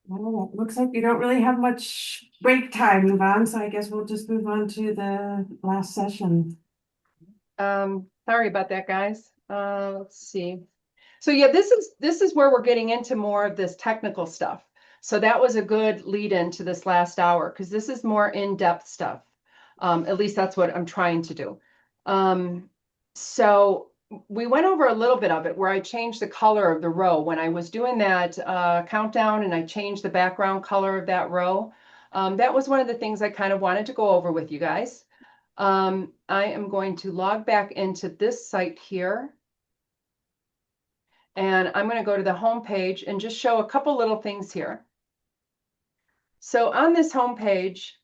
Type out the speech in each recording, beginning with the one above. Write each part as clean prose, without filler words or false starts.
Well, it looks like you don't really have much break time, Yvonne, so I guess we'll just move on to the last session. Sorry about that, guys. Let's see. So yeah, this is where we're getting into more of this technical stuff. So that was a good lead into this last hour because this is more in-depth stuff. At least that's what I'm trying to do. So we went over a little bit of it where I changed the color of the row when I was doing that countdown and I changed the background color of that row. That was one of the things I kind of wanted to go over with you guys. I am going to log back into this site here. And I'm going to go to the home page and just show a couple little things here. So on this home page,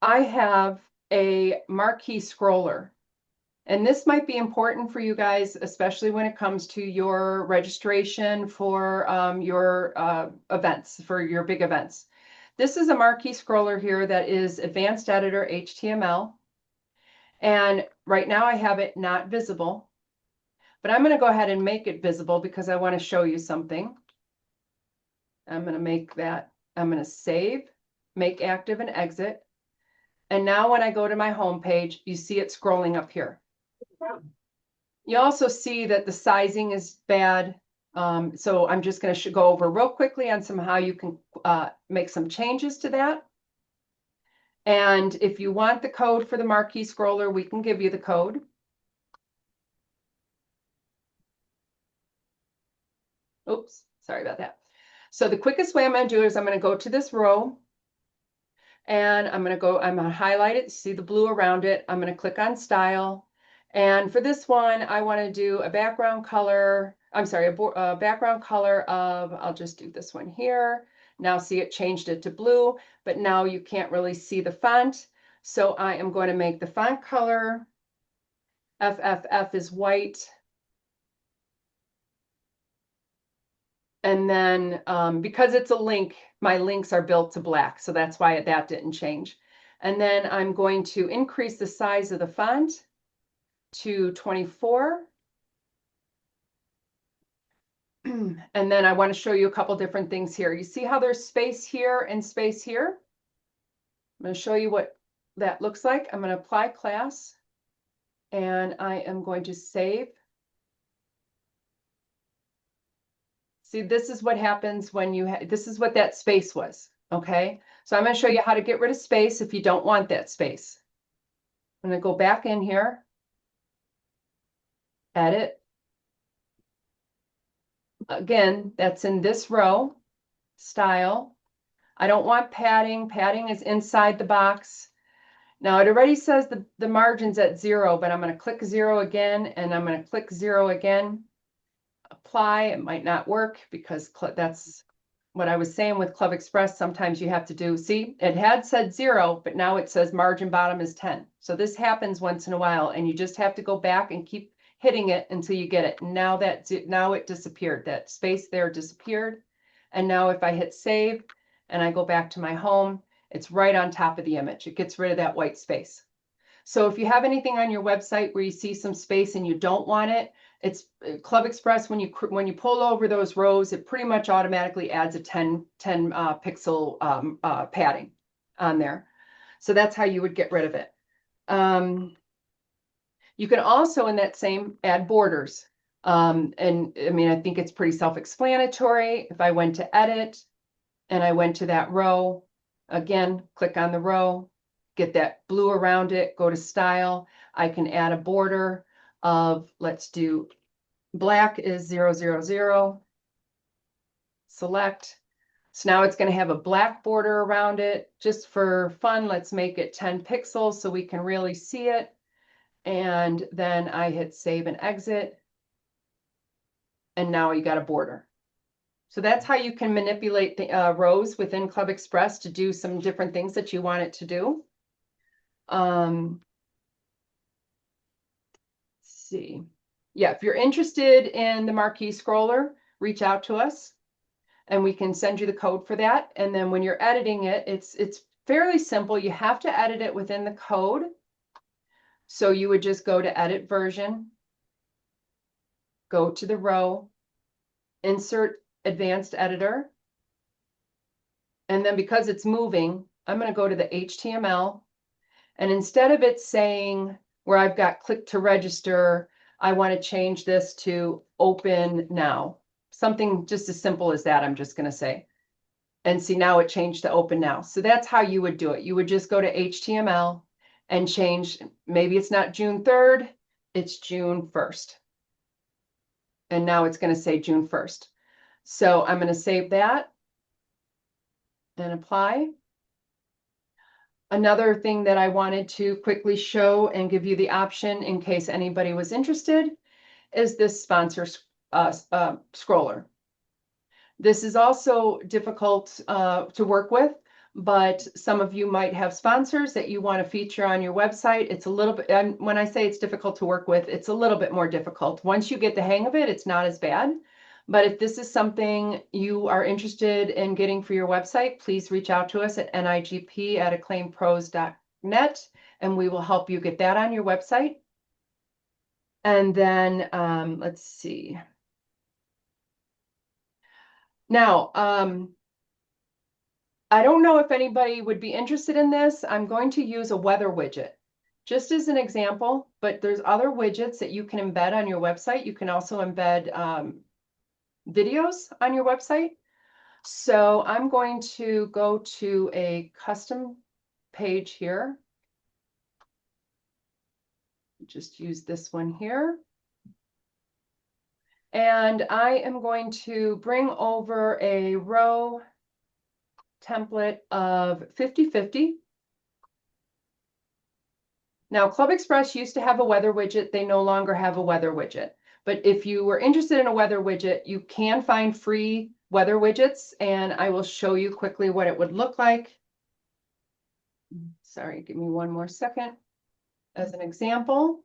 I have a marquee scroller. And this might be important for you guys, especially when it comes to your registration for your events, for your big events. This is a marquee scroller here that is Advanced Editor HTML. And right now I have it not visible, but I'm going to go ahead and make it visible because I want to show you something. I'm going to make that, I'm going to save, make active and exit. And now when I go to my home page, you see it scrolling up here. You also see that the sizing is bad. So I'm just going to go over real quickly on some how you can make some changes to that. And if you want the code for the marquee scroller, we can give you the code. Oops, sorry about that. So the quickest way I'm going to do is I'm going to go to this row and I'm going to highlight it, see the blue around it. I'm going to click on style. And for this one, I want to do a background color. I'm sorry, a background color of, I'll just do this one here. Now see it changed it to blue, but now you can't really see the font. So I am going to make the font color, FFF is white. And then because it's a link, my links are built to black. So that's why that didn't change. And then I'm going to increase the size of the font to 24. And then I want to show you a couple different things here. You see how there's space here and space here? I'm going to show you what that looks like. I'm going to apply class and I am going to save. See, this is what happens when this is what that space was, okay? So I'm going to show you how to get rid of space if you don't want that space. I'm going to go back in here, edit. Again, that's in this row, style. I don't want padding. Padding is inside the box. Now it already says the margin's at 0, but I'm going to click 0 again, and I'm going to click 0 again. Apply. It might not work because that's what I was saying with Club Express. Sometimes you have to do, see, it had said 0, but now it says margin bottom is 10. So this happens once in a while, and you just have to go back and keep hitting it until you get it. Now it disappeared. That space there disappeared. And now if I hit save and I go back to my home, it's right on top of the image. It gets rid of that white space. So if you have anything on your website where you see some space and you don't want it, it's Club Express. When you pull over those rows, it pretty much automatically adds a 10 pixel padding on there. So that's how you would get rid of it. You can also, in that same, add borders. And I mean, I think it's pretty self-explanatory. If I went to edit and I went to that row, again, click on the row, get that blue around it, go to style. I can add a border of, let's do black is 000, select. So now it's going to have a black border around it. Just for fun, let's make it 10 pixels so we can really see it. And then I hit save and exit. And now you got a border. So that's how you can manipulate the rows within Club Express to do some different things that you want it to do. Let's see. Yeah, if you're interested in the marquee scroller, reach out to us and we can send you the code for that. And then when you're editing it, it's fairly simple. You have to edit it within the code. So you would just go to edit version, go to the row, insert advanced editor. And then because it's moving, I'm going to go to the HTML. And instead of it saying where I've got click to register, I want to change this to open now. Something just as simple as that, I'm just going to say. And see, now it changed to open now. So that's how you would do it. You would just go to HTML and change, maybe it's not June 3rd, it's June 1st. And now it's going to say June 1st. So I'm going to save that and apply. Another thing that I wanted to quickly show and give you the option in case anybody was interested is this sponsor scroller. This is also difficult to work with, but some of you might have sponsors that you want to feature on your website. It's a little bit, and when I say it's difficult to work with, it's a little bit more difficult. Once you get the hang of it, it's not as bad. But if this is something you are interested in getting for your website, please reach out to us at nigp@acclaimpros.net, and we will help you get that on your website. And then let's see. Now, I don't know if anybody would be interested in this. I'm going to use a weather widget just as an example, but there's other widgets that you can embed on your website. You can also embed videos on your website. So I'm going to go to a custom page here. Just use this one here. And I am going to bring over a row template of 50/50. Now, Club Express used to have a weather widget. They no longer have a weather widget. But if you were interested in a weather widget, you can find free weather widgets, and I will show you quickly what it would look like. Sorry, give me one more second. As an example.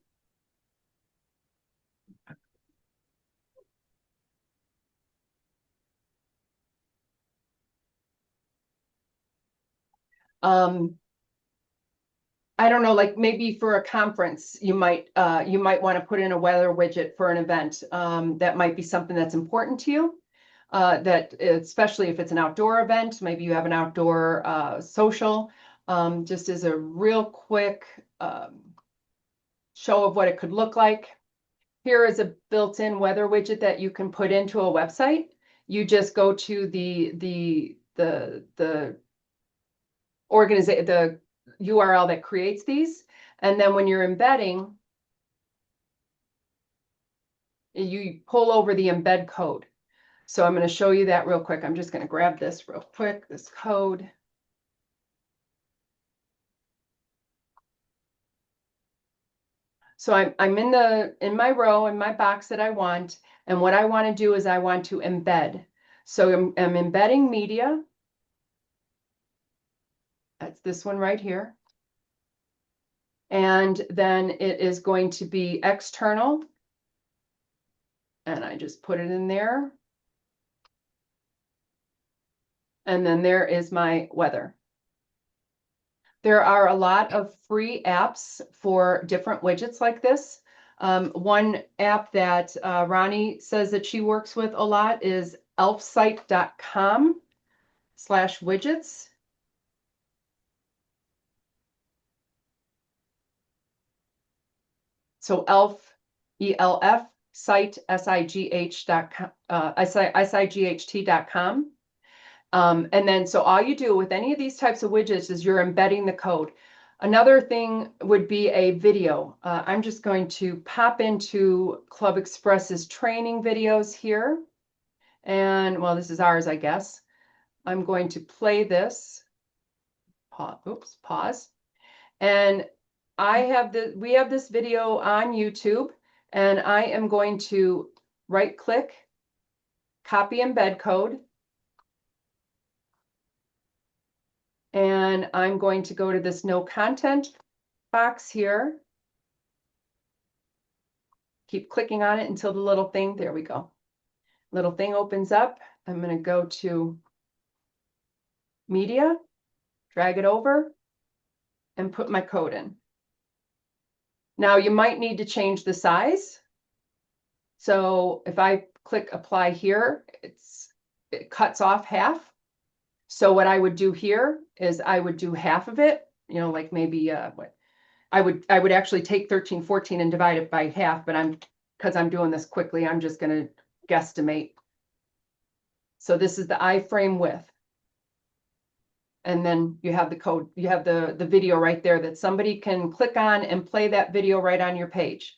I don't know, like maybe for a conference, you might want to put in a weather widget for an event. That might be something that's important to you. That especially if it's an outdoor event, maybe you have an outdoor social. Just as a real quick show of what it could look like. Here is a built-in weather widget that you can put into a website. You just go to the URL that creates these, and then when you're embedding, you pull over the embed code. So I'm going to show you that real quick. I'm just going to grab this real quick, this code. So I'm in my row, in my box that I want, and what I want to do is I want to embed. So I'm embedding media. That's this one right here. And then it is going to be external. And I just put it in there. And then there is my weather. There are a lot of free apps for different widgets like this. One app that Ronnie says that she works with a lot is elfsite.com/widgets. So elf, ELF, site, SIGHT.com. And then, so all you do with any of these types of widgets is you're embedding the code. Another thing would be a video. I'm just going to pop into Club Express's training videos here. And well, this is ours, I guess. I'm going to play this. Pause. And we have this video on YouTube, and I am going to right click, copy embed code. And I'm going to go to this no content box here. Keep clicking on it until the little thing, there we go. Little thing opens up. I'm going to go to media, drag it over, and put my code in. Now you might need to change the size. So if I click apply here, it's it cuts off half. So what I would do here is I would do half of it, you know, like maybe what I would actually take 13, 14 and divide it by half, but because I'm doing this quickly, I'm just gonna guesstimate. So this is the iframe width. And then you have the code, you have the video right there that somebody can click on and play that video right on your page.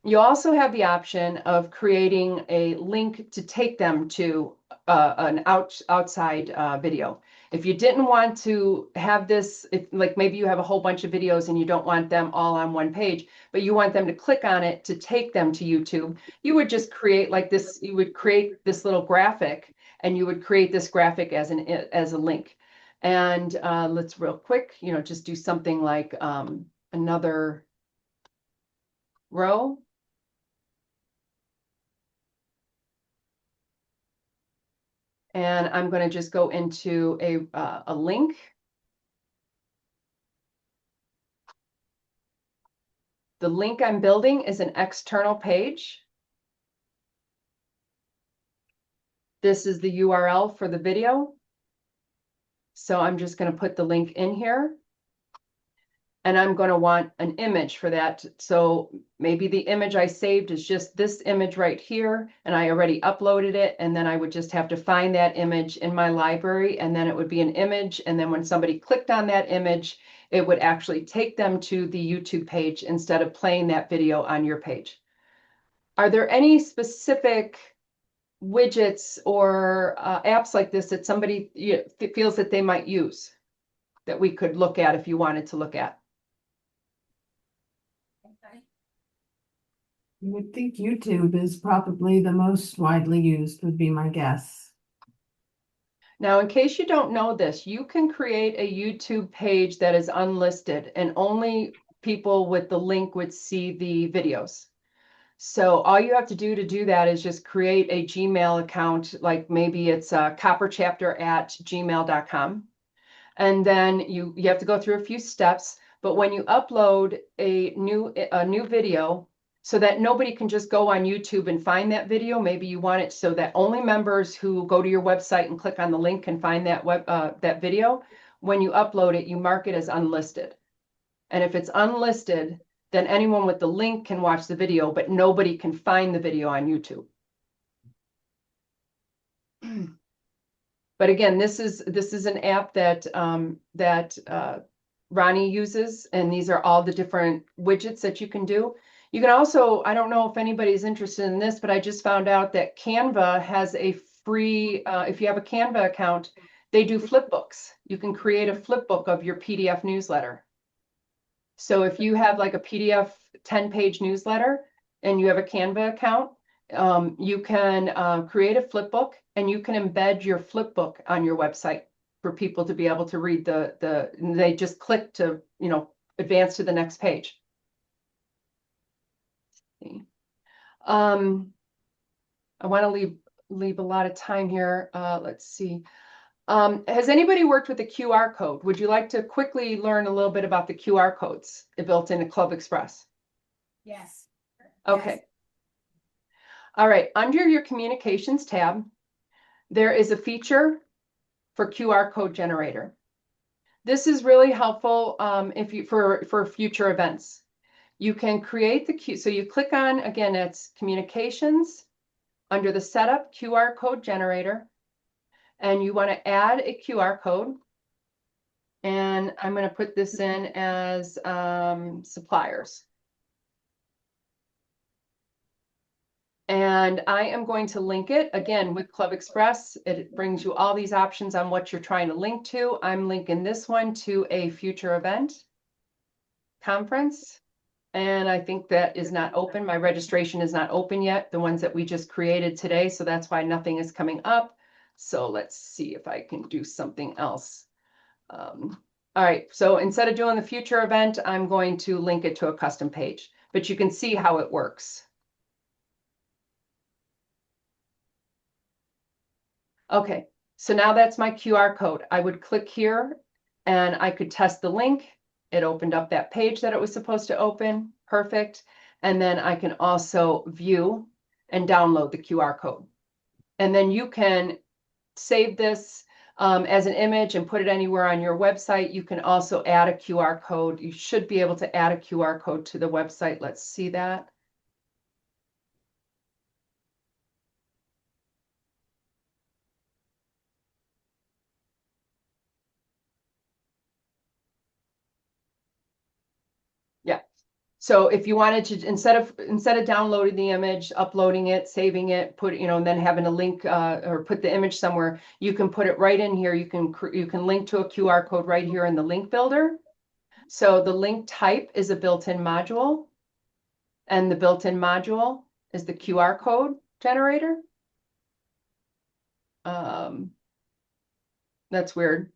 You also have the option of creating a link to take them to an outside video. If you didn't want to have this, like maybe you have a whole bunch of videos and you don't want them all on one page, but you want them to click on it to take them to YouTube, you would just create like this, you would create this little graphic and you would create this graphic as a link. And let's real quick, you know, just do something like another row. And I'm going to just go into a link. The link I'm building is an external page. This is the URL for the video. So I'm just going to put the link in here. And I'm going to want an image for that. So maybe the image I saved is just this image right here, and I already uploaded it. And then I would just have to find that image in my library, and then it would be an image. And then when somebody clicked on that image, it would actually take them to the YouTube page instead of playing that video on your page. Are there any specific widgets or apps like this that somebody feels that they might use that we could look at if you wanted to look at? I would think YouTube is probably the most widely used, would be my guess. Now, in case you don't know this, you can create a YouTube page that is unlisted and only people with the link would see the videos. So all you have to do that is just create a Gmail account, like maybe it's copperchapter@gmail.com. And then you have to go through a few steps. But when you upload a new video, so that nobody can just go on YouTube and find that video, maybe you want it so that only members who go to your website and click on the link can find that video. When you upload it, you mark it as unlisted. And if it's unlisted, then anyone with the link can watch the video, but nobody can find the video on YouTube. But again, this is an app that Ronnie uses, and these are all the different widgets that you can do. You can also, I don't know if anybody's interested in this, but I just found out that Canva has a free, if you have a Canva account, they do flip books. You can create a flip book of your PDF newsletter. So if you have like a PDF 10-page newsletter and you have a Canva account, you can create a flip book and you can embed your flip book on your website for people to be able to read they just click to, you know, advance to the next page. I want to leave a lot of time here. Let's see. Has anybody worked with the QR code? Would you like to quickly learn a little bit about the QR codes built into Club Express? Yes. Okay. Yes. All right. Under your communications tab, there is a feature for QR code generator. This is really helpful for future events. You can create so you click on, again, it's communications under the setup QR code generator, and you want to add a QR code. And I'm going to put this in as suppliers. And I am going to link it again with Club Express. It brings you all these options on what you're trying to link to. I'm linking this one to a future event conference. And I think that is not open. My registration is not open yet, the ones that we just created today. So that's why nothing is coming up. So let's see if I can do something else. All right, so instead of doing the future event, I'm going to link it to a custom page, but you can see how it works. Okay, so now that's my QR code. I would click here and I could test the link. It opened up that page that it was supposed to open. Perfect. And then I can also view and download the QR code. And then you can save this as an image and put it anywhere on your website. You can also add a QR code. You should be able to add a QR code to the website. Let's see that. Yeah. So if you wanted to, instead of downloading the image, uploading it, saving it, and then having a link or put the image somewhere, you can put it right in here. You can link to a QR code right here in the link builder. So the link type is a built-in module, and the built-in module is the QR code generator. That's weird.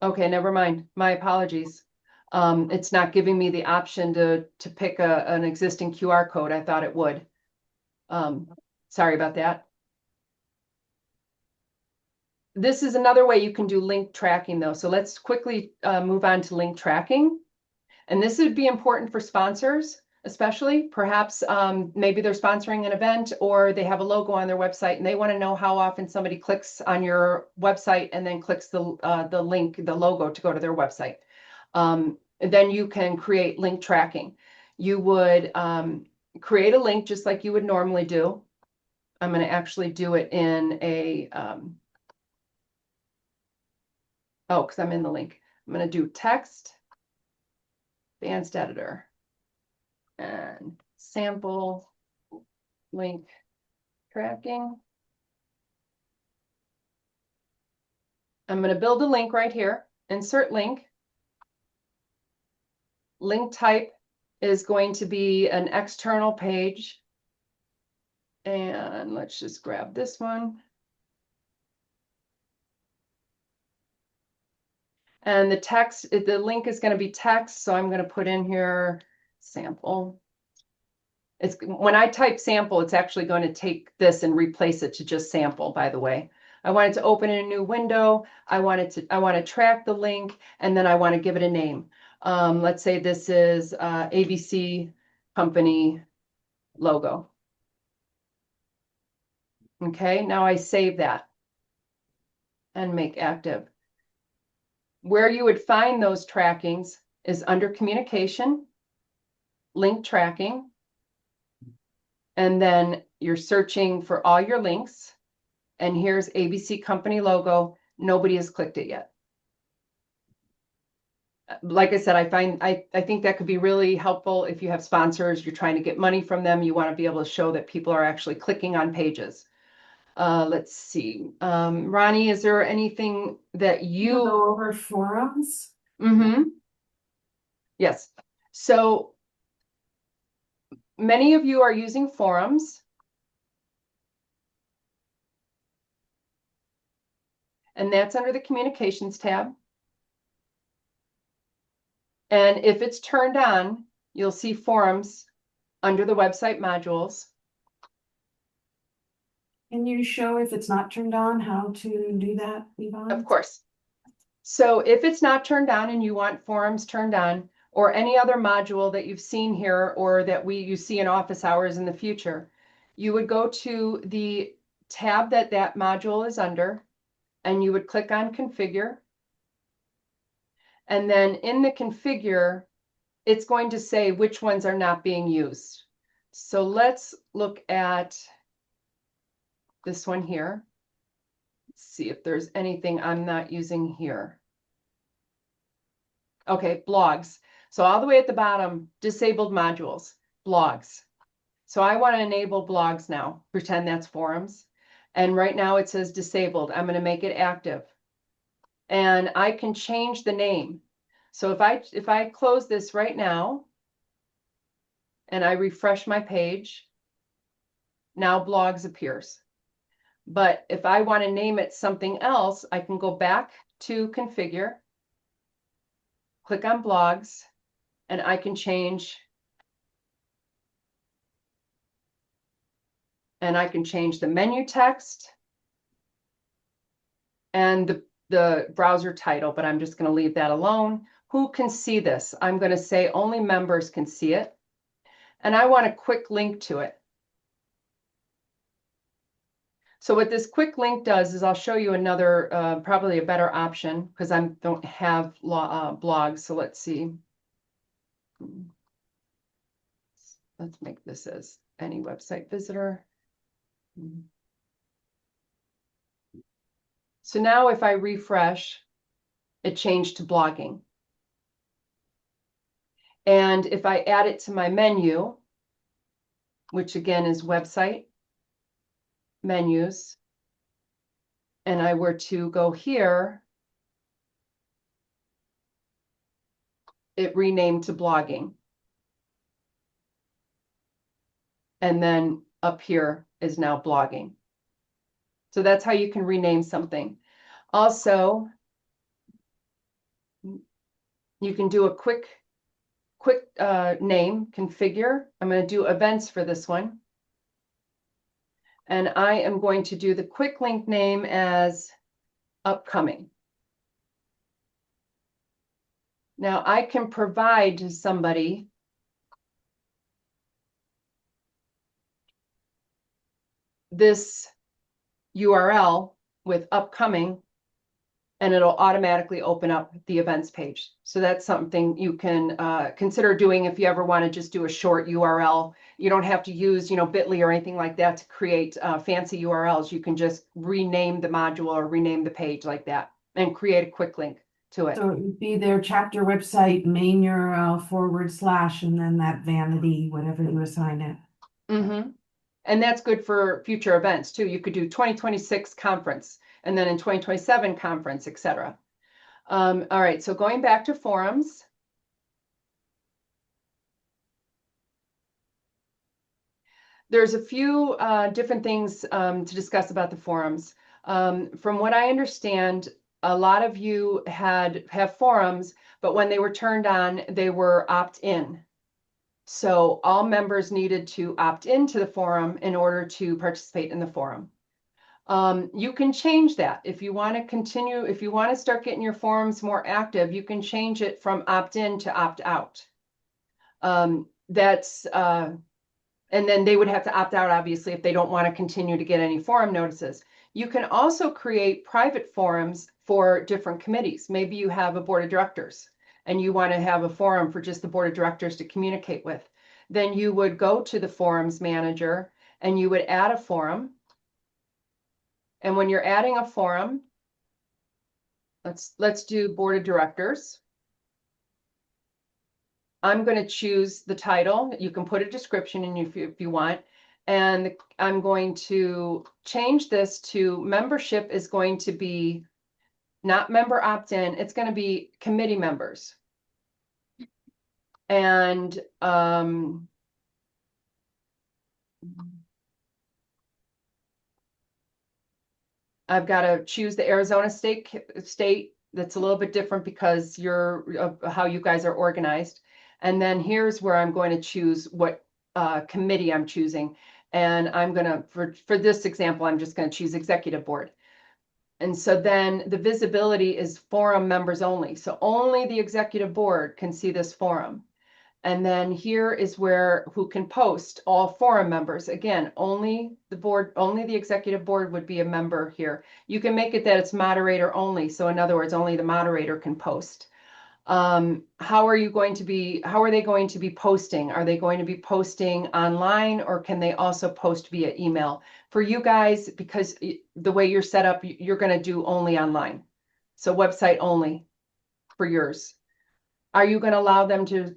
Okay, never mind. My apologies. It's not giving me the option to pick an existing QR code. I thought it would. Sorry about that. This is another way you can do link tracking though. So let's quickly move on to link tracking. And this would be important for sponsors, especially perhaps maybe they're sponsoring an event or they have a logo on their website and they want to know how often somebody clicks on your website and then clicks the link, the logo to go to their website. Then you can create link tracking. You would create a link just like you would normally do. I'm going to actually do it in a, because I'm in the link. I'm going to do text, advanced editor, and sample link tracking. I'm going to build a link right here, insert link. Link type is going to be an external page. And let's just grab this one. And the text, the link is going to be text. So I'm going to put in here sample. When I type sample, it's actually going to take this and replace it to just sample, by the way. I want it to open in a new window. I want to track the link, and then I want to give it a name. Let's say this is ABC company logo. Okay, now I save that and make active. Where you would find those trackings is under communication, link tracking, and then you're searching for all your links. And here's ABC company logo. Nobody has clicked it yet. Like I said, I think that could be really helpful if you have sponsors, you're trying to get money from them, you want to be able to show that people are actually clicking on pages. Let's see. Ronnie, is there anything that We'll go over forums. Yes. So many of you are using forums. And that's under the communications tab. And if it's turned on, you'll see forums under the website modules. Can you show if it's not turned on, how to do that, Yvonne? Of course. So if it's not turned on and you want forums turned on, or any other module that you've seen here or that you see in office hours in the future, you would go to the tab that module is under, and you would click on configure. And then in the configure, it's going to say which ones are not being used. So let's look at this one here. Let's see if there's anything I'm not using here. Okay, blogs. So all the way at the bottom, disabled modules, blogs. So I want to enable blogs now. Pretend that's forums. And right now it says disabled. I'm going to make it active. And I can change the name. So if I close this right now and I refresh my page, now blogs appears. But if I want to name it something else, I can go back to configure, click on blogs, and I can change. And I can change the menu text and the browser title, but I'm just going to leave that alone. Who can see this? I'm going to say only members can see it. And I want a quick link to it. So what this quick link does is I'll show you another, probably a better option because I don't have blogs. So let's see. Let's make this as any website visitor. So now if I refresh, it changed to blogging. And if I add it to my menu, which again is website, menus, and I were to go here, it renamed to blogging. And then up here is now blogging. So that's how you can rename something. Also, you can do a quick name configure. I'm going to do events for this one. And I am going to do the quick link name as upcoming. Now I can provide to somebody this URL with upcoming, and it'll automatically open up the events page. So that's something you can consider doing if you ever want to just do a short URL. You don't have to use, Bitly or anything like that to create fancy URLs. You can just rename the module or rename the page like that and create a quick link to it. So it would be their chapter website, main URL /, and then that vanity, whatever you assign it. Mm-hmm. And that's good for future events too. You could do 2026 conference, and then in 2027 conference, etc. All right, so going back to forums. There's a few different things to discuss about the forums. From what I understand, a lot of you have forums, but when they were turned on, they were opt-in. So all members needed to opt into the forum in order to participate in the forum. You can change that. If you want to continue, if you want to start getting your forums more active, you can change it from opt-in to opt-out. And then they would have to opt out, obviously, if they don't want to continue to get any forum notices. You can also create private forums for different committees. Maybe you have a board of directors and you want to have a forum for just the board of directors to communicate with. Then you would go to the forums manager and you would add a forum. And when you're adding a forum, let's do board of directors. I'm going to choose the title. You can put a description in if you want. And I'm going to change this to membership is going to be not member opt-in. It's going to be committee members. And I've got to choose the Arizona state. That's a little bit different because you're how you guys are organized. And then here's where I'm going to choose what committee I'm choosing. And I'm going to, for this example, I'm just going to choose executive board. And so then the visibility is forum members only. So only the executive board can see this forum. And then here is where who can post, all forum members. Again, only the board, only the executive board would be a member here. You can make it that it's moderator only. So in other words, only the moderator can post. How are they going to be posting? Are they going to be posting online, or can they also post via email? For you guys, because the way you're set up, you're going to do only online. So website only for yours. Are you going to allow them to,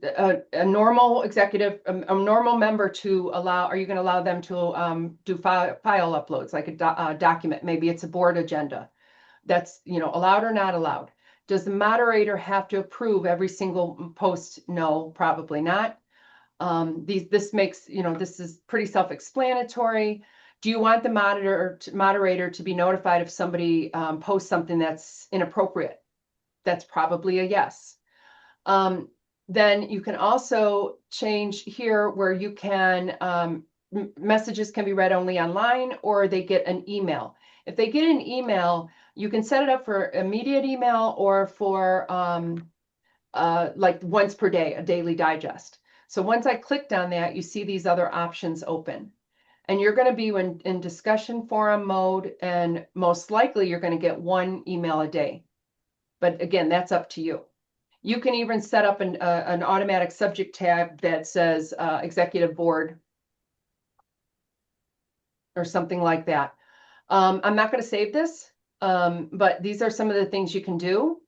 a normal executive, a normal member to allow, are you going to allow them to do file uploads, like a document? Maybe it's a board agenda. That's, allowed or not allowed. Does the moderator have to approve every single post? No, probably not. This makes, this is pretty self-explanatory. Do you want the moderator to be notified if somebody posts something that's inappropriate? That's probably a yes. Then you can also change here where you can, messages can be read only online, or they get an email. If they get an email, you can set it up for immediate email or for like once per day, a daily digest. So once I clicked on that, you see these other options open. and you're going to be in discussion forum mode, and most likely you're going to get 1 email a day. But again, that's up to you. You can even set up an automatic subject tab that says executive board or something like that. I'm not going to save this, but these are some of the things you can do.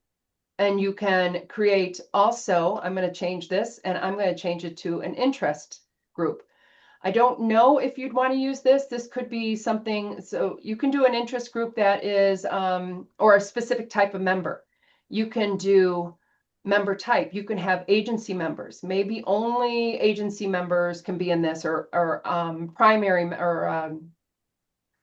And you can create also, I'm going to change this, and I'm going to change it to an interest group. I don't know if you'd want to use this. This could be something, so you can do an interest group that is, or a specific type of member. You can do member type. You can have agency members. Maybe only agency members can be in this, or primary or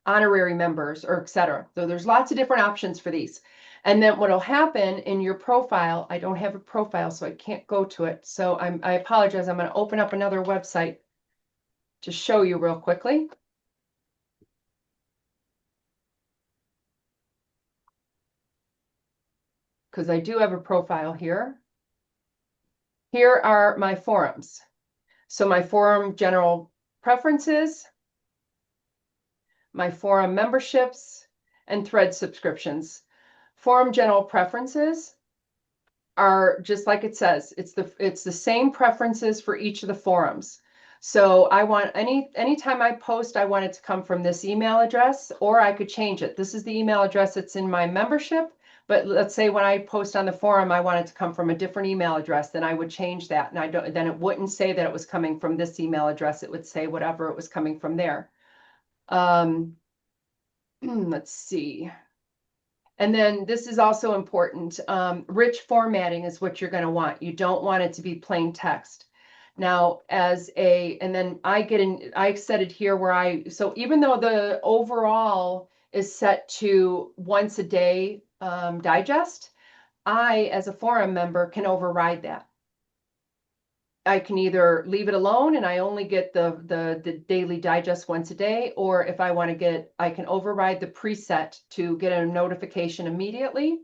honorary members, or etc. So there's lots of different options for these. And then what'll happen in your profile, I don't have a profile, so I can't go to it. So I apologize. I'm going to open up another website to show you real quickly. Because I do have a profile here. Here are my forums. So my forum general preferences, my forum memberships, and thread subscriptions. Forum general preferences are just like it says. It's the same preferences for each of the forums. So I want anytime I post, I want it to come from this email address, or I could change it. This is the email address that's in my membership, but let's say when I post on the forum, I want it to come from a different email address, then I would change that. And then it wouldn't say that it was coming from this email address. It would say whatever it was coming from there. Let's see. And then this is also important. Rich formatting is what you're going to want. You don't want it to be plain text. Now, and then I set it here where so even though the overall is set to once a day digest, I, as a forum member, can override that. I can either leave it alone and I only get the daily digest once a day, or if I want to I can override the preset to get a notification immediately.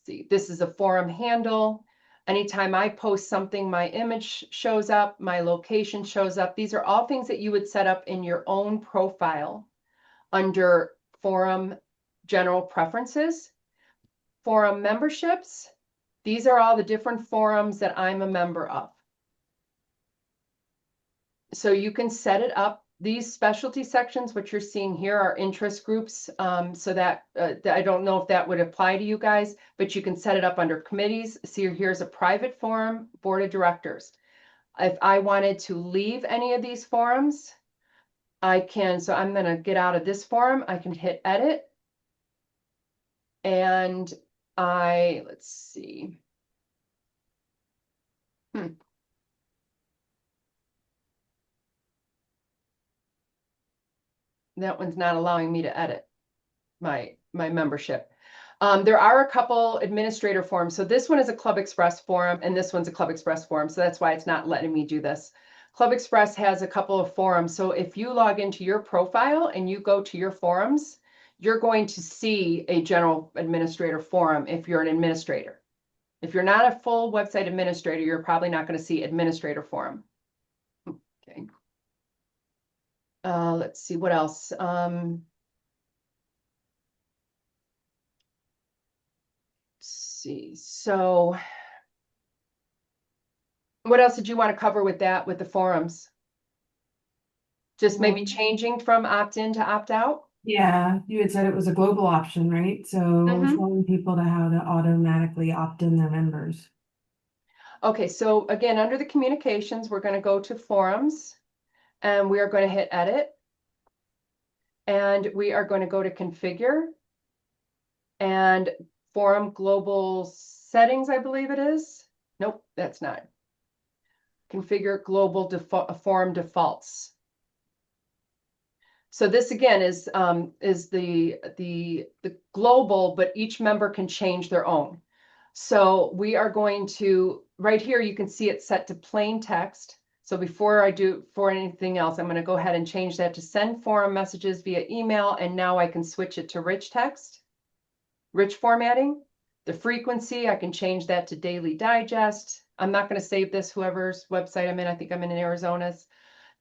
See, this is a forum handle. Anytime I post something, my image shows up, my location shows up. These are all things that you would set up in your own profile under forum general preferences. Forum memberships. These are all the different forums that I'm a member of. So you can set it up. These specialty sections, what you're seeing here, are interest groups. So that I don't know if that would apply to you guys, but you can set it up under committees. See, here's a private forum, board of directors. If I wanted to leave any of these forums, I can. So I'm going to get out of this forum. I can hit edit. And let's see. That one's not allowing me to edit my membership. There are a couple administrator forums. So this one is a Club Express forum, and this one's a Club Express forum. So that's why it's not letting me do this. Club Express has a couple of forums. So if you log into your profile and you go to your forums, you're going to see a general administrator forum if you're an administrator. If you're not a full website administrator, you're probably not going to see administrator forum. Okay. Let's see what else. Let's see. So what else did you want to cover with that, with the forums? Just maybe changing from opt-in to opt-out? Yeah, you had said it was a global option, right? So showing people to how to automatically opt in their members. Okay, so again, under the communications, we're going to go to forums, and we are going to hit edit. And we are going to go to configure and forum global settings, I believe it is. Nope, that's not. Configure global forum defaults. So this again is the global, but each member can change their own. So we are going to, right here, you can see it set to plain text. So before I do for anything else, I'm going to go ahead and change that to send forum messages via email. And now I can switch it to rich text, rich formatting. The frequency, I can change that to daily digest. I'm not going to save this, whoever's website I'm in. I think I'm in Arizona's.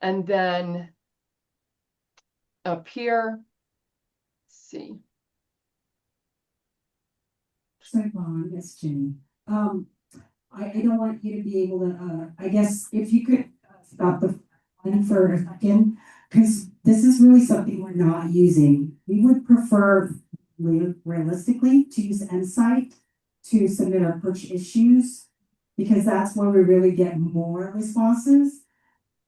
And then up here. Let's see. So Ron, it's Jenny. I don't want you to be able to, I guess if you could stop the fun for a second, because this is really something we're not using. We would prefer realistically to use Insight to submit our push issues, because that's where we really get more responses.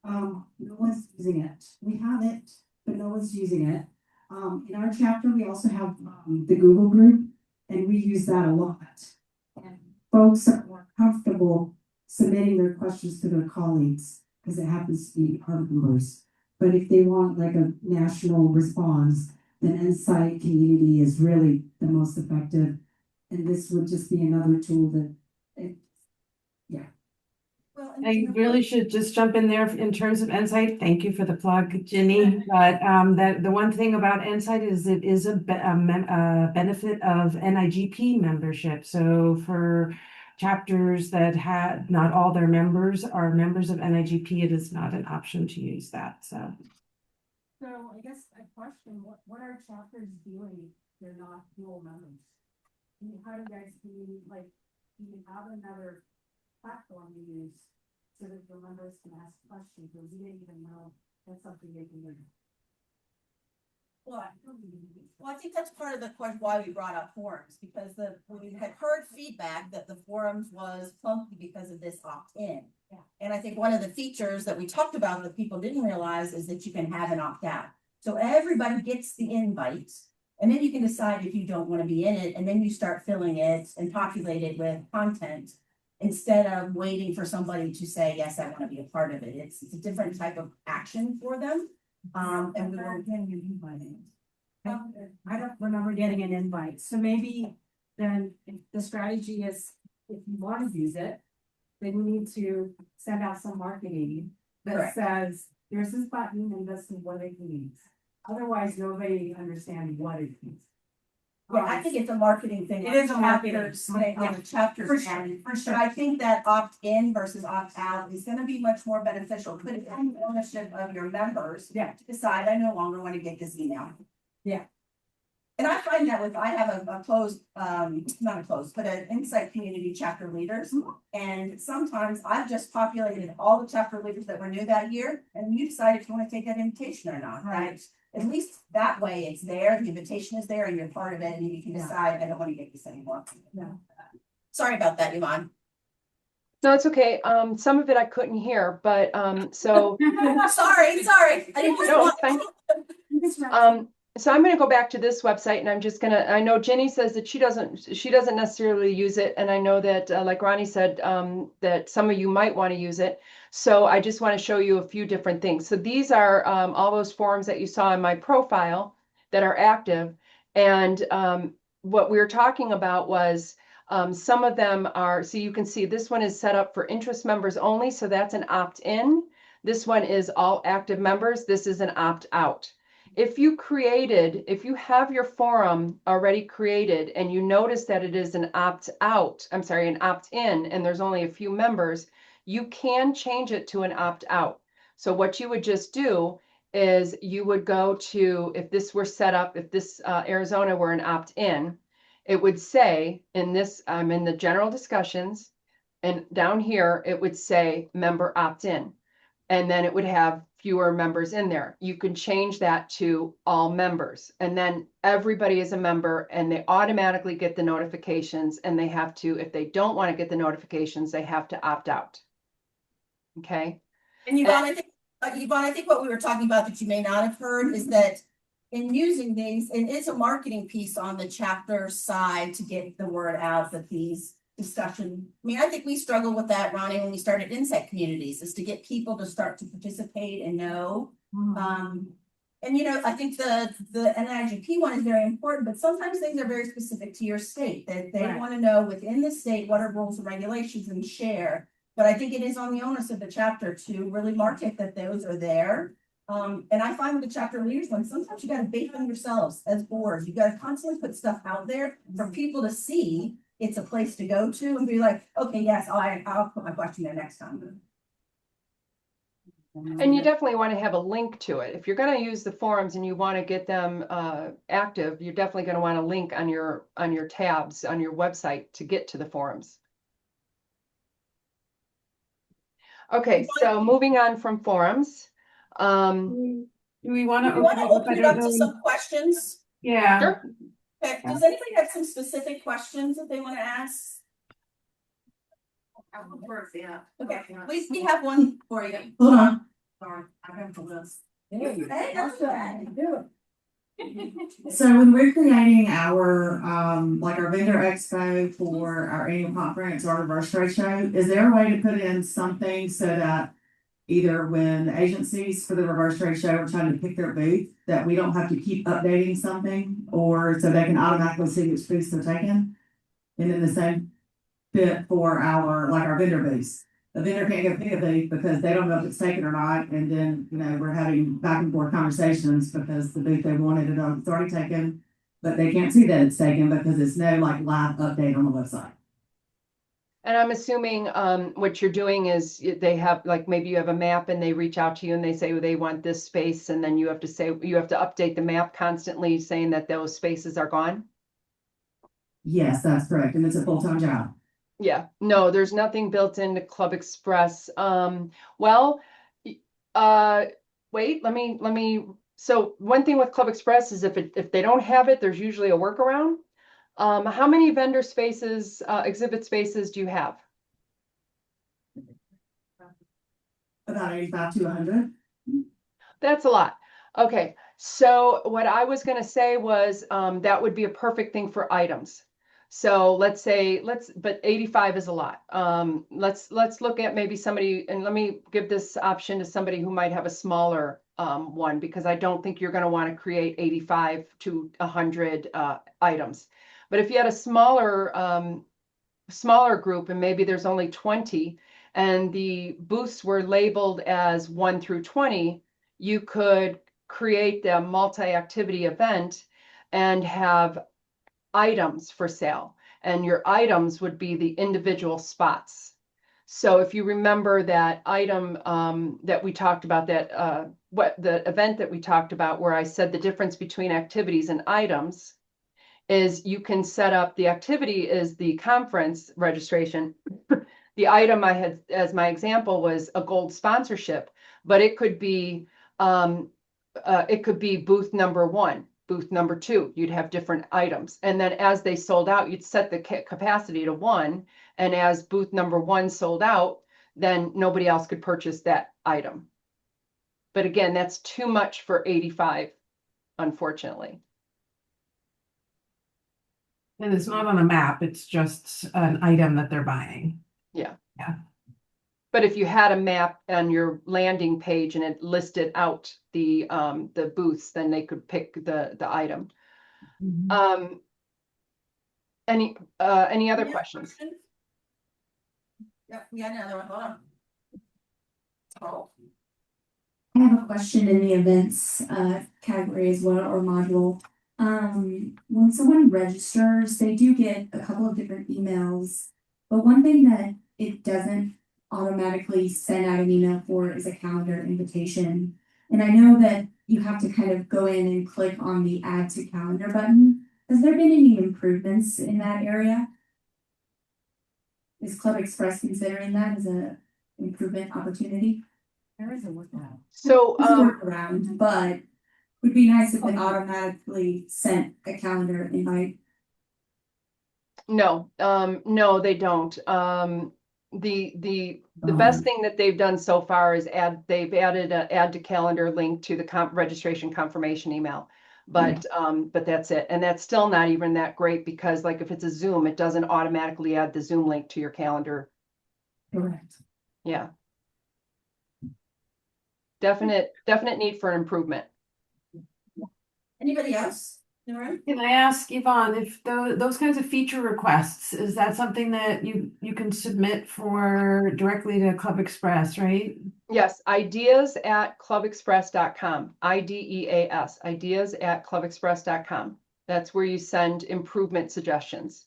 No one's using it. We have it, but no one's using it. In our chapter, we also have the Google group, and we use that a lot. And folks are more comfortable submitting their questions to their colleagues because it happens to be our members. But if they want like a national response, then Insight Community is really the most effective. And this would just be another tool that, yeah. Well, I really should just jump in there in terms of Insight. Thank you for the plug, Ginny. But the one thing about Insight is it is a benefit of NIGP membership. So for chapters that had not all their members are members of NIGP, it is not an option to use that. So I guess I question what are chapters doing? They're not dual members. I mean, how do you guys do like you have another platform you use so that your members can ask questions, or you didn't even know that's something they can do. Well, I think that's part of the question why we brought up forums, because we had heard feedback that the forums was clunky because of this opt-in. Yeah. And I think one of the features that we talked about that people didn't realize is that you can have an opt-out. So everybody gets the invite, and then you can decide if you don't want to be in it, and then you start filling it and populate it with content instead of waiting for somebody to say, yes, I want to be a part of it. It's a different type of action for them. And we were getting an invite. I don't remember getting an invite. So maybe then if the strategy is if you want to use it, then you need to send out some marketing that Correct. says, here's this button and this is what it means. Otherwise, nobody understands what it means. Yeah, I think it's a marketing thing. It is a marketing thing on the chapters. For sure, for sure. But I think that opt-in versus opt-out is gonna be much more beneficial, put it in ownership of your members. Yeah. To decide, I no longer want to get this email. Yeah. And I find that I have a closed, not a closed, but an Insight Community chapter leaders. And sometimes I've just populated all the chapter leaders that were new that year, and you decide if you want to take that invitation or not. Right. At least that way it's there, the invitation is there and you're part of it and you can decide, I don't want to get this anymore. Yeah. Sorry about that, Yvonne. No, it's okay. Some of it I couldn't hear, but so Sorry. I didn't just no, want. it's fine. So I'm going to go back to this website, and I'm just going to, I know Jenny says that she doesn't necessarily use it. And I know that, like Ronnie said, that some of you might want to use it. So I just want to show you a few different things. So these are all those forums that you saw in my profile that are active. And what we were talking about was some of them are, so you can see this one is set up for interest members only. So that's an opt-in. This one is all active members. This is an opt-out. If you have your forum already created and you notice that it is an opt-out, I'm sorry, an opt-in, and there's only a few members, you can change it to an opt-out. So what you would just do is you would go to, if this were set up, if this Arizona were an opt-in, it would say in this, I'm in the general discussions, and down here, it would say member opt-in. And then it would have fewer members in there. You can change that to all members. And then everybody is a member and they automatically get the notifications, and they have to, if they don't want to get the notifications, they have to opt out. Okay. And Yvonne, I think what we were talking about that you may not have heard is that in using these, and it's a marketing piece on the chapter side to get the word out that these discussion. I mean, I think we struggled with that, Ronnie, when we started Insight Communities, is to get people to start to participate and know. And I think the NIGP one is very important, but sometimes things are very specific to your state that they want to know within the state what are rules and regulations and share. But I think it is on the onus of the chapter to really market that those are there. And I find with the chapter leaders one, sometimes you got to bake them yourselves as boards. You got to constantly put stuff out there for people to see. It's a place to go to and be like, okay, yes, I'll put my question there next time. And you definitely want to have a link to it. If you're going to use the forums and you want to get them active, you're definitely going to want a link on your tabs on your website to get to the forums. Okay, so moving on from forums. Do we want to You want to open it up to know. some questions? Yeah. Sure. Okay, does anybody have some specific questions that they want to ask? Okay, we have one for you. Hold on. Sorry, I have the list. Hey, that's good. Do So when we're creating our, like our vendor expo for our annual conference or reverse trade show, is there a way to put in something so that either when the agencies for the reverse trade show are trying to pick their booth, that we don't have to keep updating something, or so they can automatically see which booths they're taking? And then the same bit for our, like our vendor booths. The vendor can't go pick a booth because they don't know if it's taken or not, and then, you know, we're having back and forth conversations because the booth they wanted it's already taken, but they can't see that it's taken because it's no like live update on the website. And I'm assuming what you're doing is they have, like, maybe you have a map and they reach out to you and they say, well, they want this space, and then you have to update the map constantly saying that those spaces are gone. Yes, that's correct, and it's a full-time job. Yeah, no, there's nothing built into Club Express. Wait, let me, so one thing with Club Express is if they don't have it, there's usually a workaround. How many vendor spaces, exhibit spaces do you have? About 85 to 100. That's a lot. Okay, so what I was gonna say was, that would be a perfect thing for items. So let's say, but 85 is a lot. Let's look at maybe somebody, and let me give this option to somebody who might have a smaller one, because I don't think you're gonna wanna create 85 to 100 items. But if you had a smaller group and maybe there's only 20 and the booths were labeled as 1 through 20, you could create the multi-activity event and have items for sale, and your items would be the individual spots. So if you remember that item that we talked about, that the event that we talked about, where I said the difference between activities and items is you can set up the activity is the conference registration. The item I had as my example was a gold sponsorship, but it could be booth number 1, booth number 2. You'd have different items, and then as they sold out, you'd set the capacity to 1, and as booth number 1 sold out, then nobody else could purchase that item. But again, that's too much for 85, unfortunately. And it's not on a map, it's just an item that they're buying. Yeah. Yeah. But if you had a map on your landing page and it listed out the booths, then they could pick the item. Mhm. Any other questions? Yeah, another one, hold on. Oh. I have a question in the events category as well, or module. When someone registers, they do get a couple of different emails, but one thing that it doesn't automatically send out an email for is a calendar invitation. And I know that you have to kind of go in and click on the add to calendar button. Has there been any improvements in that area? Is Club Express considering that as a improvement opportunity? There is a workaround. So It's a workaround, but would be nice if it automatically sent a calendar invite. no, they don't. The best thing that they've done so far is they've added a add to calendar link to the registration confirmation email. But that's it. And that's still not even that great, because like if it's a Zoom, it doesn't automatically add the Zoom link to your calendar. Correct. Yeah. Definite need for improvement. Anybody else in the room? Can I ask Yvonne, if those kinds of feature requests, is that something that you can submit for directly to Club Express, right? Yes, ideas@clubexpress.com. IDEAS, ideas@clubexpress.com. That's where you send improvement suggestions.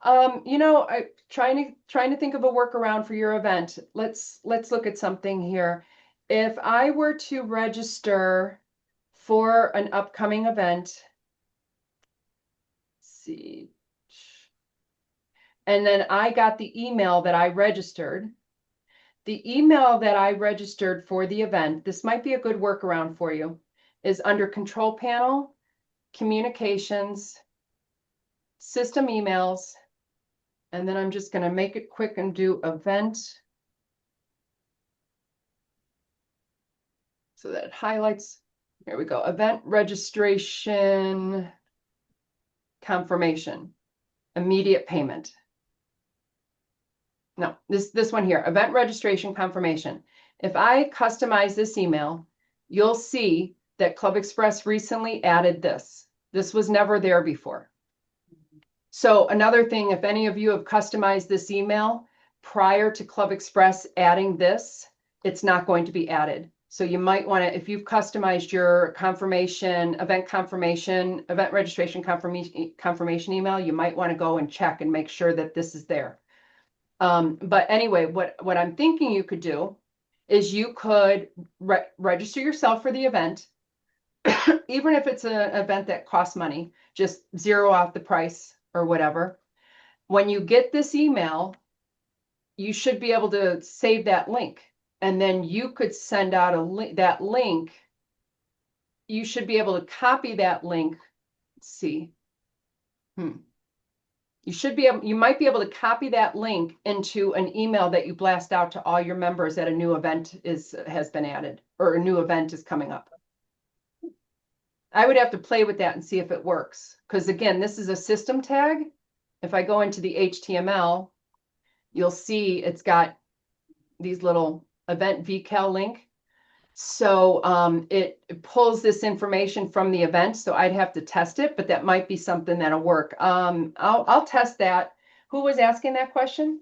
I trying to think of a workaround for your event. Let's look at something here. if I were to register for an upcoming event, let's see, and then I got the email that I registered. The email that I registered for the event, this might be a good workaround for you, is under Control Panel, Communications, System Emails, and then I'm just going to make it quick and do Event. So that it highlights, here we go, Event Registration Confirmation, Immediate Payment. No, this one here, Event Registration Confirmation. If I customize this email, you'll see that Club Express recently added this. This was never there before. So another thing, if any of you have customized this email prior to Club Express adding this, it's not going to be added. So you might want to, if you've customized your confirmation, event registration confirmation email, you might want to go and check and make sure that this is there. But anyway, what I'm thinking you could do is you could register yourself for the event, even if it's an event that costs money, just zero off the price or whatever. When you get this email, you should be able to save that link. And then you could send out that link. You should be able to copy that link. Let's see. You might be able to copy that link into an email that you blast out to all your members that a new event has been added or a new event is coming up. I would have to play with that and see if it works. Because again, this is a system tag. If I go into the HTML, you'll see it's got these little event VCal link. So it pulls this information from the event. So I'd have to test it, but that might be something that'll work. I'll test that. Who was asking that question?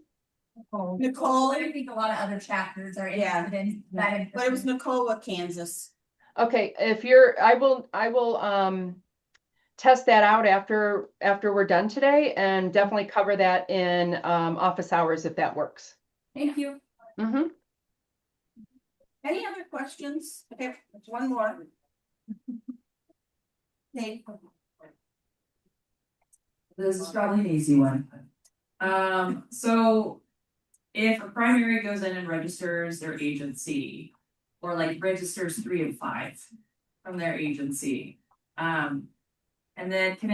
Nicole, I think a lot of other chapters are Yeah. interested in that. but it was Nicole at Kansas. Okay, I will test that out after we're done today and definitely cover that in office hours if that works. Thank you. Mm-hmm. Any other questions? Okay, one more. Okay. This is probably an easy one. So if a primary goes in and registers their agency, or like registers 3 and 5 from their agency, and then can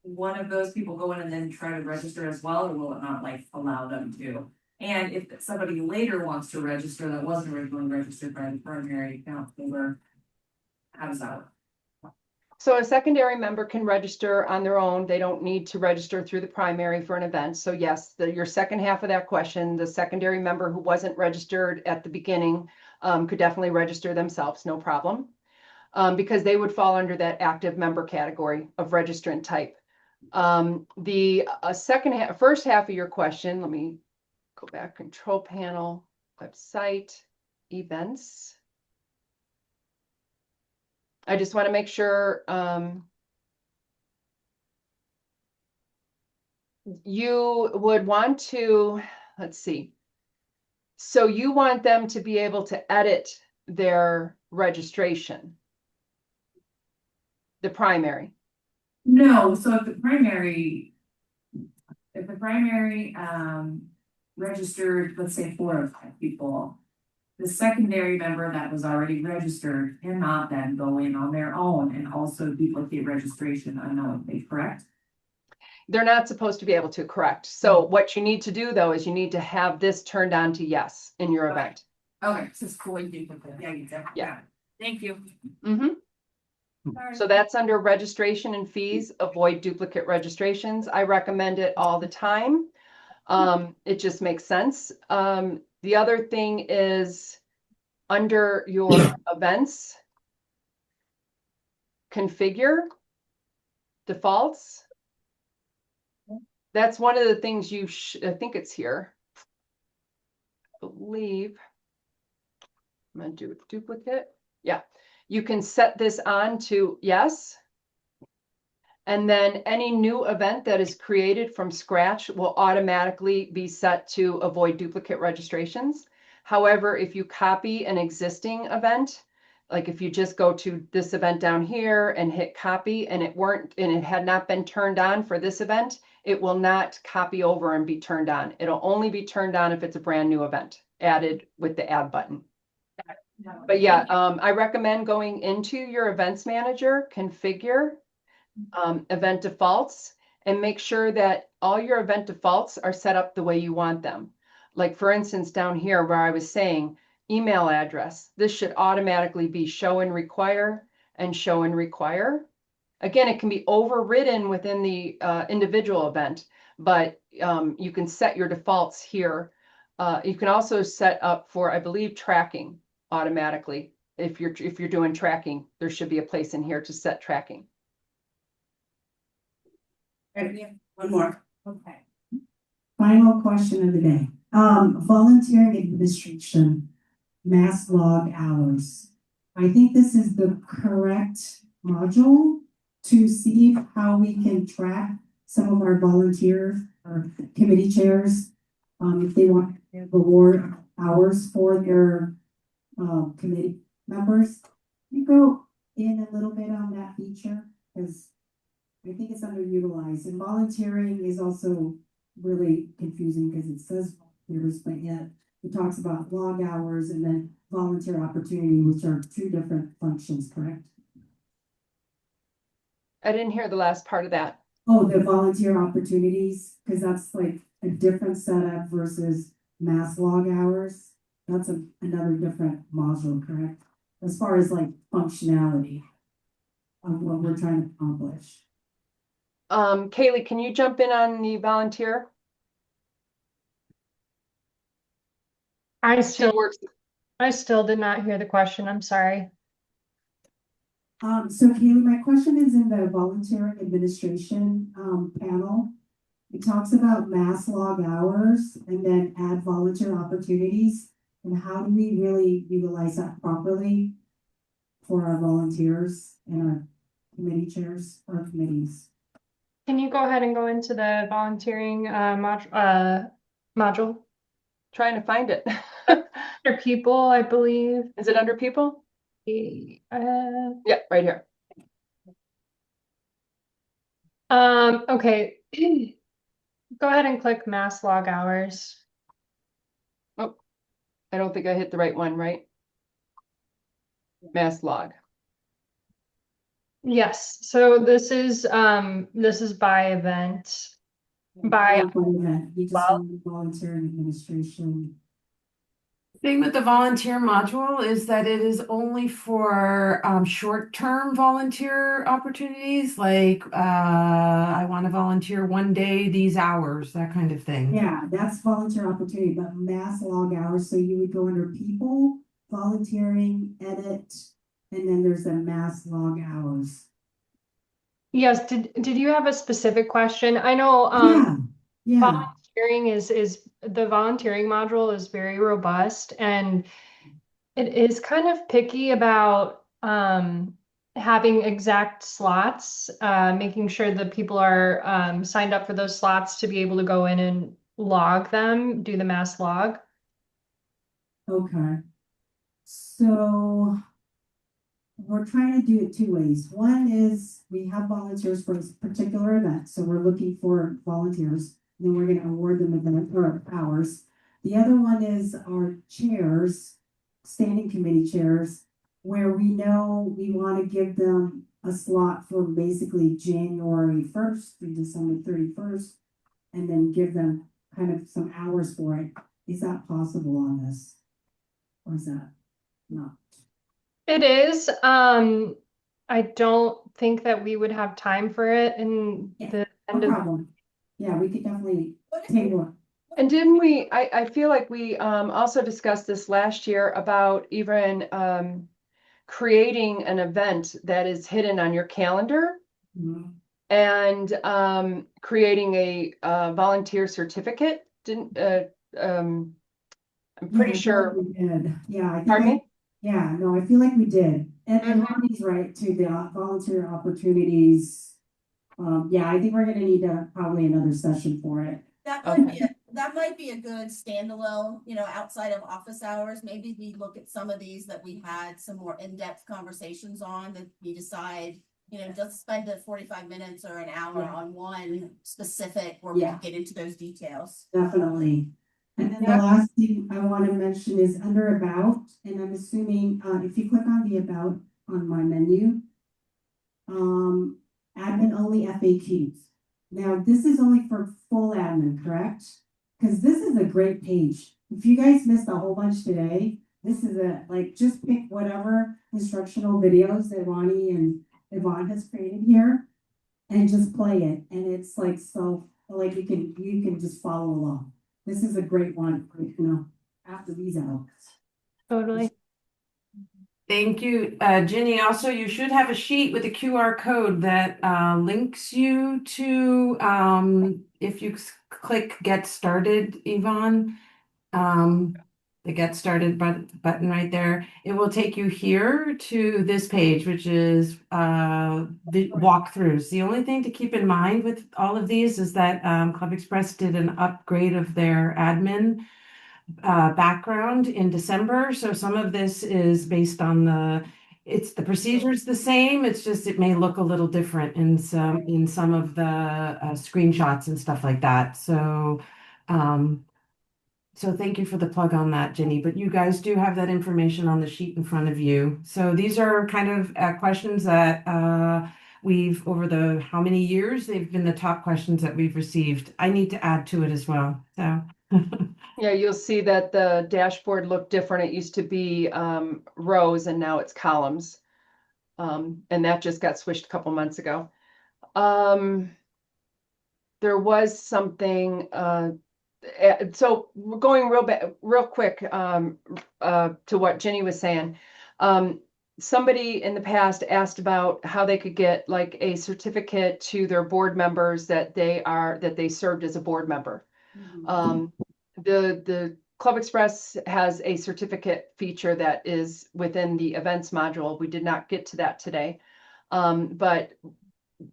one of those people go in and then try to register as well, or will it not like allow them to? And if somebody later wants to register that wasn't originally registered by the primary account holder, how does that work? So a secondary member can register on their own. They don't need to register through the primary for an event. So yes, your second half of that question, the secondary member who wasn't registered at the beginning could definitely register themselves, no problem, because they would fall under that active member category of registrant type. The first half of your question, let me go back, Control Panel, Website, Events. I just want to make sure you would want to, let's see. So you want them to be able to edit their registration, the primary. No, so if the primary registered, let's say 4 or 5 people, the secondary member that was already registered cannot then go in on their own and also duplicate registration unknowingly, correct? They're not supposed to be able to, correct. So what you need to do though is you need to have this turned on to yes in your event. Okay, so it's cool. Yeah. Thank you. Mm-hmm. So that's under registration and fees, avoid duplicate registrations. I recommend it all the time. It just makes sense. The other thing is under your events, configure defaults. That's one of the things I think it's here. I believe. I'm going to do a duplicate. Yeah. You can set this on to yes. And then any new event that is created from scratch will automatically be set to avoid duplicate registrations. However, if you copy an existing event, like if you just go to this event down here and hit copy and it had not been turned on for this event, it will not copy over and be turned on. It'll only be turned on if it's a brand new event added with the add button. But yeah, I recommend going into your events manager, configure event defaults, and make sure that all your event defaults are set up the way you want them. Like for instance, down here where I was saying email address, this should automatically be show and require and show and require. Again, it can be overridden within the individual event, but you can set your defaults here. You can also set up for, I believe, tracking automatically. If you're doing tracking, there should be a place in here to set tracking. One more. Okay. Final question of the day. Volunteering administration, mass log hours. I think this is the correct module to see how we can track some of our volunteers or committee chairs. If they want to reward hours for their committee members. You go in a little bit on that feature because I think it's underutilized, and volunteering is also really confusing because it says volunteers, but yet it talks about log hours and then volunteer opportunity, which are two different functions, correct? I didn't hear the last part of that. Oh, the volunteer opportunities, because that's like a different setup versus mass log hours. That's another different module, correct? As far as like functionality of what we're trying to accomplish. Kaylee, can you jump in on the volunteer? I She works. still did not hear the question. I'm sorry. So Kaylee, my question is in the volunteering administration panel. It talks about mass log hours and then add volunteer opportunities. And how do we really utilize that properly for our volunteers and our committee chairs or committees? Can you go ahead and go into the volunteering module? Trying to find it. Under people, I believe. Is it under people? Yeah, right here. Okay. Go ahead and click mass log hours. Oh, I don't think I hit the right one, right? Mass log. Yes, so this is by event. By You just want volunteering administration. Thing with the volunteer module is that it is only for short-term volunteer opportunities, like I want to volunteer one day, these hours, that kind of thing. Yeah, that's volunteer opportunity, but mass log hours, so you would go under people, volunteering, edit, and then there's the mass log hours. Yes, did you have a specific question? I know Yeah. volunteering is the volunteering module is very robust, and it is kind of picky about having exact slots, making sure that people are signed up for those slots to be able to go in and log them, do the mass log. Okay. So we're trying to do it two ways. One is we have volunteers for a particular event, so we're looking for volunteers, and then we're going to award them event or hours. The other one is our chairs, standing committee chairs, where we know we want to give them a slot for basically January 1st through December 31st, and then give them kind of some hours for it. Is that possible on this? Or is that not? It is. I don't think that we would have time for it in the end No of. problem. Yeah, we could definitely What if- table it. And didn't we, I feel like we also discussed this last year about even creating an event that is hidden on your calendar Mhm. and creating a volunteer certificate. I'm Yeah, pretty I feel sure. like we did. Yeah, I think Pardon me? yeah, no, I feel like we did. And Mhm. Ronnie's right too, the volunteer opportunities. Yeah, I think we're gonna need probably another session for it. That might be that might be a good standalone, outside of office hours. Maybe we look at some of these that we had some more in-depth conversations on that we decide, just spend the 45 minutes or an hour Yeah. on one specific where we Yeah. can get into those details. Definitely. And then the Yeah. last thing I want to mention is under about, and I'm assuming, if you click on the about on my menu, admin only FAQs. Now, this is only for full admin, correct? Because this is a great page. If you guys missed a whole bunch today, this is just pick whatever instructional videos that Ronnie and Yvonne has created here and just play it. And it's you can just follow along. This is a great one, after these hours. Totally. Thank you, Ginny. Also, you should have a sheet with a QR code that links you to, if you click Get Started, Yvonne, the Get Started button right there, it will take you here to this page, which is the walkthroughs. The only thing to keep in mind with all of these is that Club Express did an upgrade of their admin background in December. So some of this is based on the procedure's the same. It's just it may look a little different in some of the screenshots and stuff like that. So so thank you for the plug on that, Jenny. But you guys do have that information on the sheet in front of you. So these are kind of questions that we've over the how many years they've been the top questions that we've received. I need to add to it as well. So. Yeah, you'll see that the dashboard looked different. It used to be rows and now it's columns. And that just got switched a couple months ago. There was something, so we're going real quick to what Jenny was saying. Somebody in the past asked about how they could get like a certificate to their board members that they served as a board member. The Club Express has a certificate feature that is within the events module. We did not get to that today. But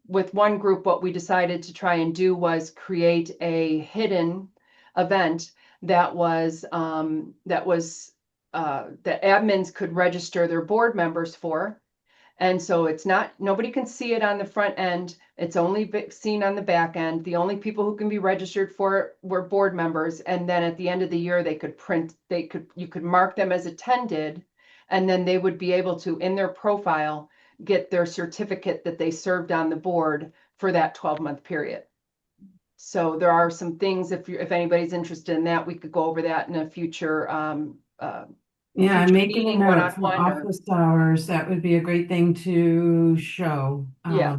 with one group, what we decided to try and do was create a hidden event that admins could register their board members for. And so nobody can see it on the front end. It's only seen on the back end. The only people who can be registered for it were board members. And then at the end of the year, you could mark them as attended, and then they would be able to, in their profile, get their certificate that they served on the board for that 12-month period. So there are some things, if anybody's interested in that, we could go over that in a future Yeah, I'm making a note for one-on-one or- office hours. That would be a great thing to show. Yeah.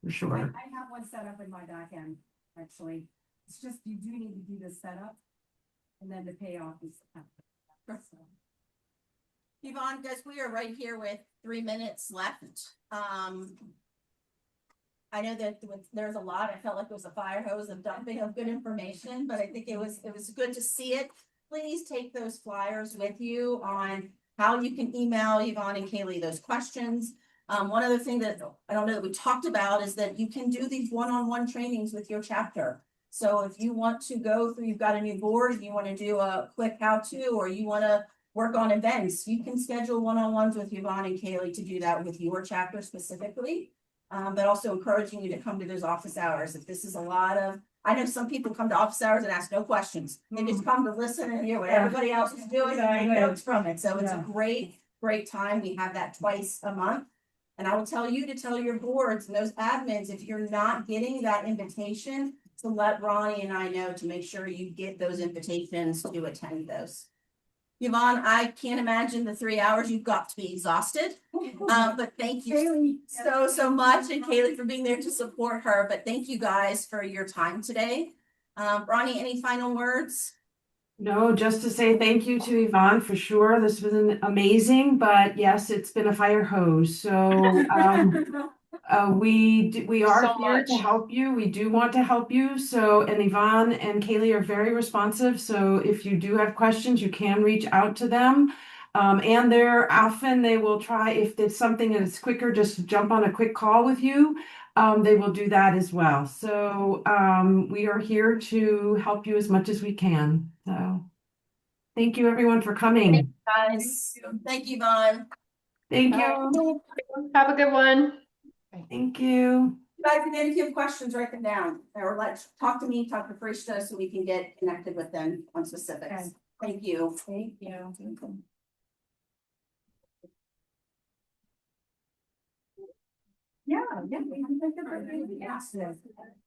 For sure. I have one set up in my back end, actually. It's just, you do need to do the setup and then the payoff is. Yvonne, guys, we are right here with 3 minutes left. I know that there's a lot. I felt like it was a fire hose of dumping of good information, but I think it was good to see it. Please take those flyers with you on how you can email Yvonne and Kaylee those questions. One other thing that I don't know that we talked about is that you can do these one-on-one trainings with your chapter. So if you want to go through, you've got a new board, you want to do a quick how-to, or you want to work on events, you can schedule one-on-ones with Yvonne and Kaylee to do that with your chapter specifically. But also encouraging you to come to those office hours. If this is I know some people come to office hours and ask no questions. They just come to listen and hear what everybody else is doing and take notes from it. So it's a great time. We have that twice a month. And I will tell you to tell your boards and those admins, if you're not getting that invitation, to let Ronnie and I know to make sure you get those invitations to attend those. Yvonne, I can't imagine the 3 hours. You've got to be exhausted. But thank you so much, and Kaylee for being there to support her. But thank you guys for your time today. Ronnie, any final words? No, just to say thank you to Yvonne for sure. This was amazing, but yes, it's been a fire hose. So we are So here to much. help you. We do want to help you. So, and Yvonne and Kaylee are very responsive. So if you do have questions, you can reach out to them. And they will try, if it's something that's quicker, just jump on a quick call with you. they will do that as well. So we are here to help you as much as we can. So thank you everyone for coming. Guys, thank you, Yvonne. Thank you. Have a good one. Thank you. Guys, again, if you have questions, write them down, or talk to me, talk to Frishta, so we can get connected with them on specifics. Thank you. Thank you. Yeah, we have a good.